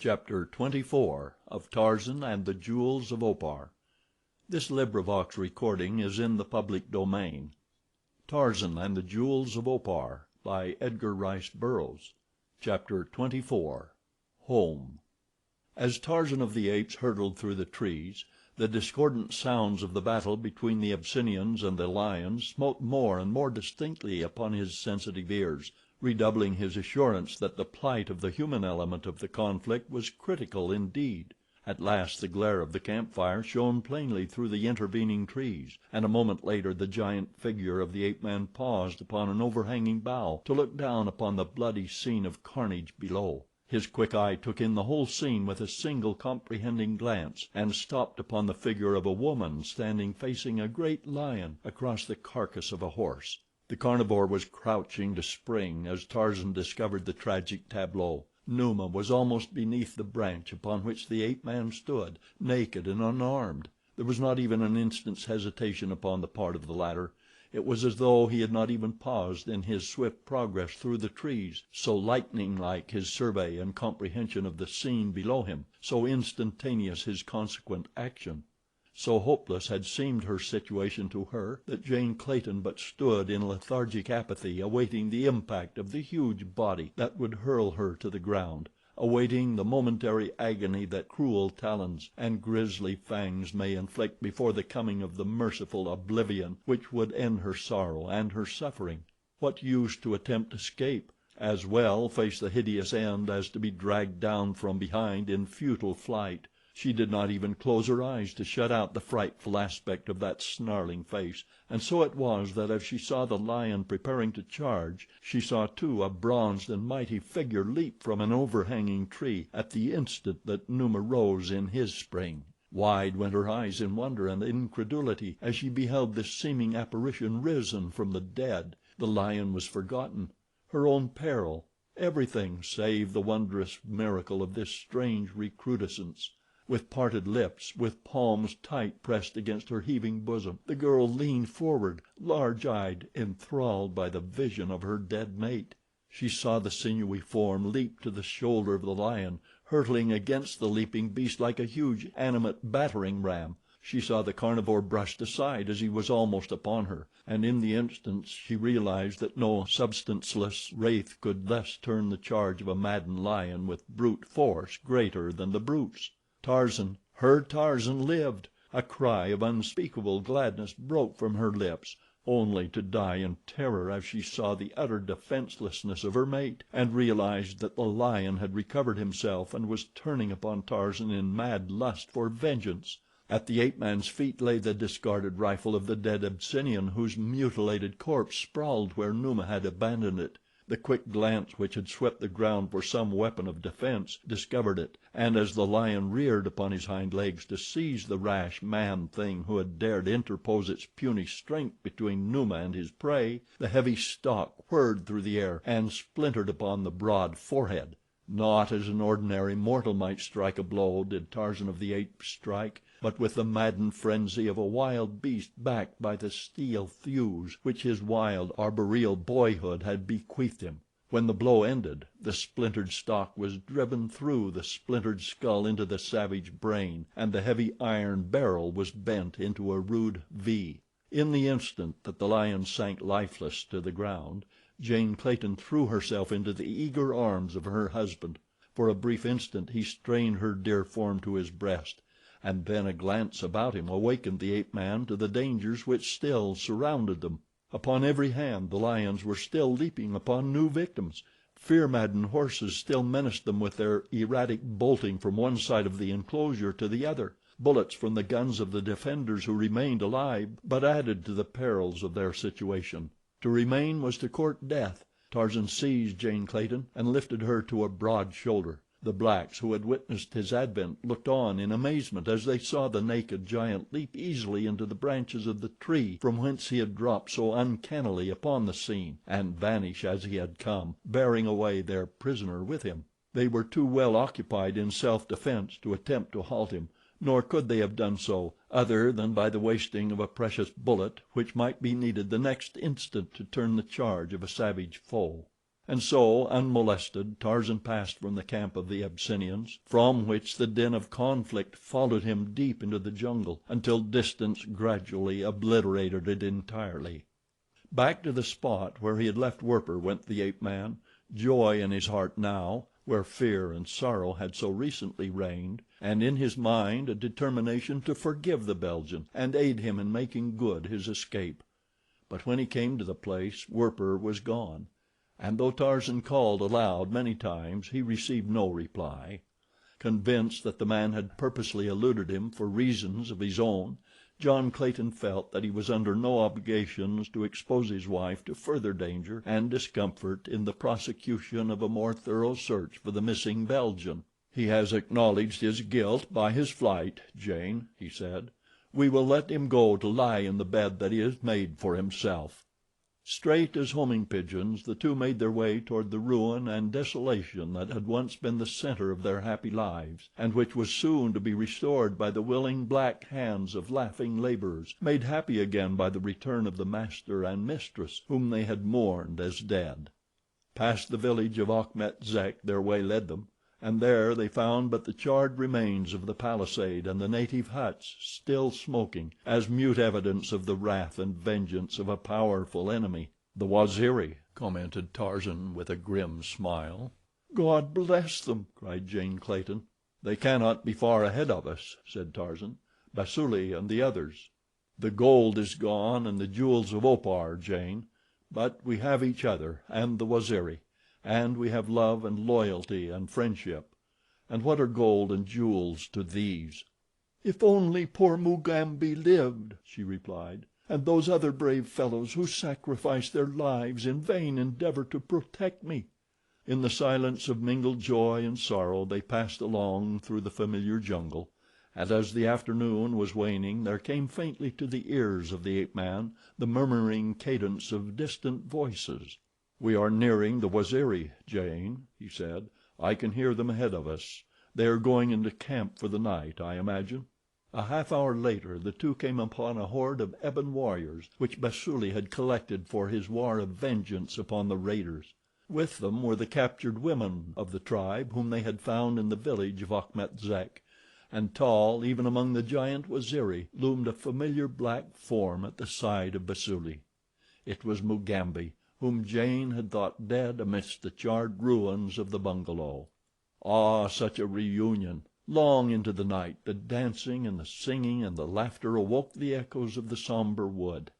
Chapter 24 of Tarzan and the Jewels of Opar. Tarzan and the Jewels of Opar by Edgar Rice Burroughs. Chapter 24 Home. As Tarzan of the Apes hurtled through the trees, the discordant sounds of the battle between the Abyssinians and the lions smote more and more distinctly upon his sensitive ears, redoubling his assurance that the plight of the human element of the conflict was critical indeed. At last the glare of the camp fire shone plainly through the intervening trees, and a moment later the giant figure of the ape man paused upon an overhanging bough to look down upon the bloody scene of carnage below. His quick eye took in the whole scene with a single comprehending glance, and stopped upon the figure of a woman standing facing a great lion across the carcass of a horse. The carnivore was crouching to spring as Tarzan discovered the tragic tableau. Numa was almost beneath the branch upon which the ape man stood, naked and unarmed. There was not even an instant's hesitation upon the part of the latter. It was as though he had not even paused in his swift progress through the trees, so lightning like his survey and comprehension of the scene below him, so instantaneous his consequent action. So hopeless had seemed her situation to her that Jane Clayton but stood in lethargic apathy awaiting the impact of the huge body that would hurl her to the ground, awaiting the momentary agony that cruel talons and grisly fangs may inflict before the coming of the merciful oblivion which would end her sorrow and her suffering. What use to attempt escape? As well face the hideous end as to be dragged down from behind in futile flight. She did not even close her eyes to shut out the frightful aspect of that snarling face, and so it was that as she saw the lion preparing to charge, she saw too a bronzed and mighty figure leap from an overhanging tree at the instant that Numa rose in his spring. Wide went her eyes in wonder and incredulity as she beheld this seeming apparition risen from the dead. The lion was forgotten, her own peril, everything save the wondrous miracle of this strange recrudescence. With parted lips, with palms tight pressed against her heaving bosom, the girl leaned forward, large-eyed, enthralled by the vision of her dead mate. She saw the sinewy form leap to the shoulder of the lion, hurtling against the leaping beast like a huge, animate battering ram. She saw the carnivore brushed aside as he was almost upon her, and in the instant she realized that no substanceless wraith could thus turn the charge of a maddened lion with brute force greater than the brute's. Tarzan, her Tarzan, lived! A cry of unspeakable gladness broke from her lips, only to die in terror as she saw the utter defenselessness of her mate, and realized that the lion had recovered himself and was turning upon Tarzan in mad lust for vengeance. At the ape man's feet lay the discarded rifle of the dead Abyssinian whose mutilated corpse sprawled where Numa had abandoned it. The quick glance which had swept the ground for some weapon of defense discovered it, and as the lion reared upon his hind legs to seize the rash man thing who had dared interpose its puny strength between Numa and his prey, the heavy stock whirred through the air and splintered upon the broad forehead. Not as an ordinary mortal might strike a blow did Tarzan of the Apes strike, but with the maddened frenzy of a wild beast backed by the steel thews which his wild, arboreal boyhood had bequeathed him. When the blow ended, the splintered stock was driven through the splintered skull into the savage brain, and the heavy iron barrel was bent into a rude V. In the instant that the lion sank lifeless to the ground, Jane Clayton threw herself into the eager arms of her husband. For a brief instant he strained her dear form to his breast, and then a glance about him awakened the ape man to the dangers which still surrounded them. Upon every hand the lions were still leaping upon new victims. Fear-maddened horses still menaced them with their erratic bolting from one side of the enclosure to the other. Bullets from the guns of the defenders who remained alive but added to the perils of their situation. To remain was to court death. Tarzan seized Jane Clayton and lifted her to a broad shoulder. The blacks who had witnessed his advent looked on in amazement as they saw the naked giant leap easily into the branches of the tree from whence he had dropped so uncannily upon the scene, and vanish as he had come, bearing away their prisoner with him. They were too well occupied in self-defense to attempt to halt him, nor could they have done so other than by the wasting of a precious bullet which might be needed the next instant to turn the charge of a savage foe. And so, unmolested, Tarzan passed from the camp of the Abyssinians, from which the din of conflict followed him deep into the jungle, until distance gradually obliterated it entirely. Back to the spot where he had left Werper went the ape man, joy in his heart now, where fear and sorrow had so recently reigned, and in his mind a determination to forgive the Belgian and aid him in making good his escape. But when he came to the place, Werper was gone, and though Tarzan called aloud many times, he received no reply. Convinced that the man had purposely eluded him for reasons of his own, John Clayton felt that he was under no obligations to expose his wife to further danger and discomfort in the prosecution of a more thorough search for the missing Belgian. "He has acknowledged his guilt by his flight, Jane," he said. "We will let him go to lie in the bed that he has made for himself." Straight as homing pigeons the two made their way toward the ruin and desolation that had once been the center of their happy lives, and which was soon to be restored by the willing black hands of laughing laborers, made happy again by the return of the master and mistress whom they had mourned as dead. Past the village of Achmet Zek their way led them, and there they found but the charred remains of the palisade and the native huts still smoking, as mute evidence of the wrath and vengeance of a powerful enemy. "The Waziri," commented Tarzan with a grim smile. "God bless them!" cried Jane Clayton. "They cannot be far ahead of us," said Tarzan. "Basuli and the others." "The gold is gone and the jewels of Opar, Jane; but we have each other and the Waziri. And we have love and loyalty and friendship, and what are gold and jewels to these?" "If only poor Mugambi lived," she replied, "and those other brave fellows who sacrificed their lives in vain endeavor to protect me." In the silence of mingled joy and sorrow they passed along through the familiar jungle, and as the afternoon was waning there came faintly to the ears of the ape man the murmuring cadence of distant voices. "We are nearing the Waziri, Jane," he said. "I can hear them ahead of us. They are going into camp for the night, I imagine." A half hour later the two came upon a horde of ebon warriors which Basuli had collected for his war of vengeance upon the raiders. With them were the captured women of the tribe whom they had found in the village of Achmet Zek, and tall even among the giant Waziri loomed a familiar black form at the side of Basuli. It was Mugambi, whom Jane had thought dead amidst the charred ruins of the bungalow. Ah, such a reunion! Long into the night the dancing and the singing and the laughter awoke the echoes of the somber wood.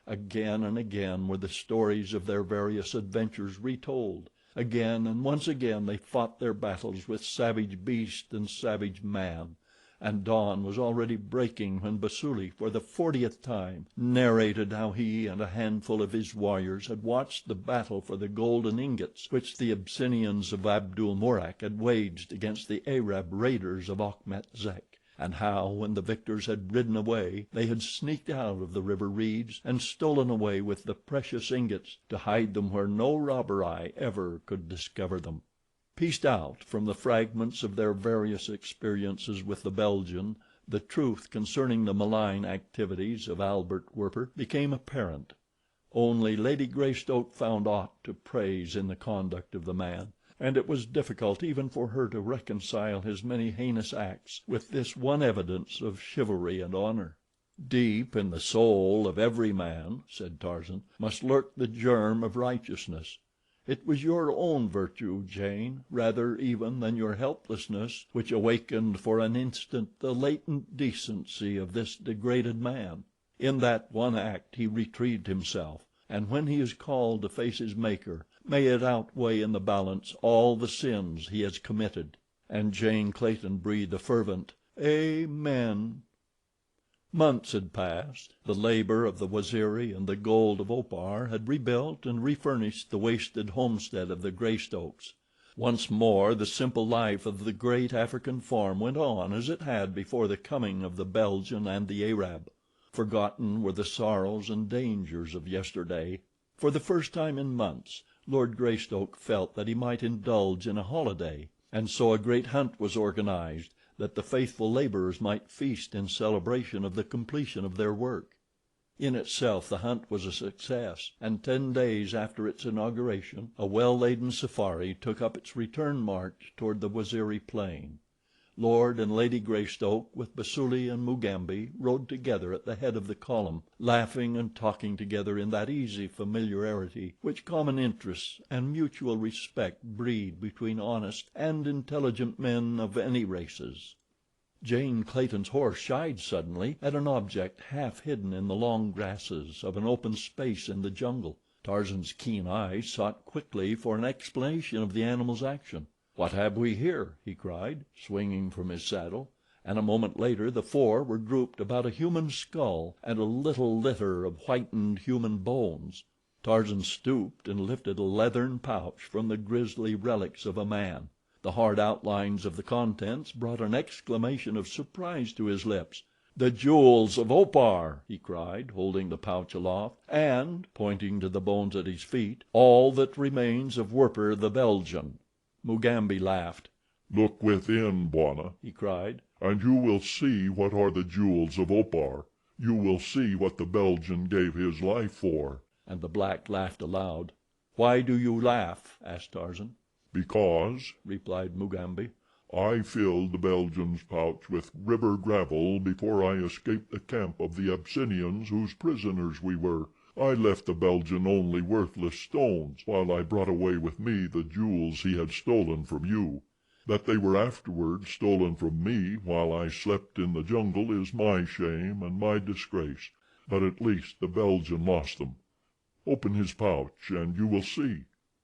Again and again were the stories of their various adventures retold. Again and once again they fought their battles with savage beast and savage man, and dawn was already breaking when Basuli, for the 40th time, narrated how he and a handful of his warriors had watched the battle for the golden ingots which the Abyssinians of Abdul Mourak had waged against the Arab raiders of Achmet Zek, and how, when the victors had ridden away, they had sneaked out of the river reeds and stolen away with the precious ingots to hide them where no robber eye ever could discover them. Pieced out from the fragments of their various experiences with the Belgian, the truth concerning the malign activities of Albert Werper became apparent. Only Lady Greystoke found aught to praise in the conduct of the man, and it was difficult even for her to reconcile his many heinous acts with this one evidence of chivalry and honor. "Deep in the soul of every man," said Tarzan, "must lurk the germ of righteousness. It was your own virtue, Jane, rather even than your helplessness, which awakened for an instant the latent decency of this degraded man. In that one act he retrieved himself, and when he is called to face his Maker, may it outweigh in the balance all the sins he has committed." And Jane Clayton breathed a fervent "Amen." Months had passed. The labor of the Waziri and the gold of Opar had rebuilt and refurnished the wasted homestead of the Greystokes. Once more the simple life of the great African farm went on as it had before the coming of the Belgian and the Arab. Forgotten were the sorrows and dangers of yesterday. For the first time in months Lord Greystoke felt that he might indulge in a holiday, and so a great hunt was organized, that the faithful laborers might feast in celebration of the completion of their work. In itself the hunt was a success, and 10 days after its inauguration a well laden safari took up its return march toward the Waziri plain. Lord and Lady Greystoke, with Basuli and Mugambi, rode together at the head of the column, laughing and talking together in that easy familiarity which common interests and mutual respect breed between honest and intelligent men of any races. Jane Clayton's horse shied suddenly at an object half hidden in the long grasses of an open space in the jungle. Tarzan's keen eyes sought quickly for an explanation of the animal's action. "What have we here?" he cried, swinging from his saddle, and a moment later the four were grouped about a human skull and a little litter of whitened human bones. Tarzan stooped and lifted a leathern pouch from the grisly relics of a man. The hard outlines of the contents brought an exclamation of surprise to his lips. "The jewels of Opar!" he cried, holding the pouch aloft, "and," pointing to the bones at his feet, "all that remains of Werper, the Belgian." Mugambi laughed. "Look within, Bwana," he cried, "and you will see what are the jewels of Opar. You will see what the Belgian gave his life for." And the black laughed aloud. "Why do you laugh?" asked Tarzan. "Because," replied Mugambi, "I filled the Belgian's pouch with river gravel before I escaped the camp of the Abyssinians whose prisoners we were. I left the Belgian only worthless stones, while I brought away with me the jewels he had stolen from you. That they were afterward stolen from me while I slept in the jungle is my shame and my disgrace, but at least the Belgian lost them. Open his pouch and you will see."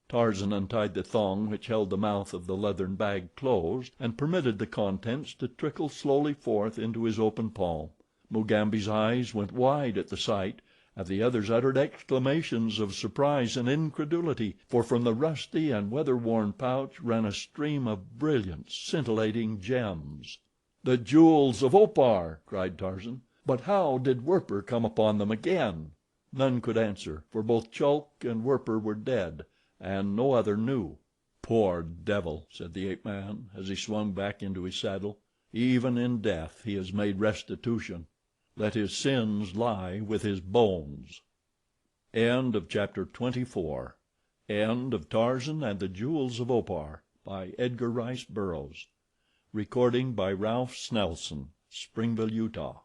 Tarzan untied the thong which held the mouth of the leathern bag closed, and permitted the contents to trickle slowly forth into his open palm. Mugambi's eyes went wide at the sight, and the others uttered exclamations of surprise and incredulity, for from the rusty and weather-worn pouch ran a stream of brilliant, scintillating gems. "The jewels of Opar!" cried Tarzan. "But how did Werper come upon them again?" None could answer, for both Chulk and Werper were dead, and no other knew. "Poor devil," said the ape man, as he swung back into his saddle. "Even in death he has made restitution. Let his sins lie with his bones." End of Chapter 24. End of Tarzan and the Jewels of Opar, by Edgar Rice Burroughs. Recording by Ralph Snelson, Springville, Utah.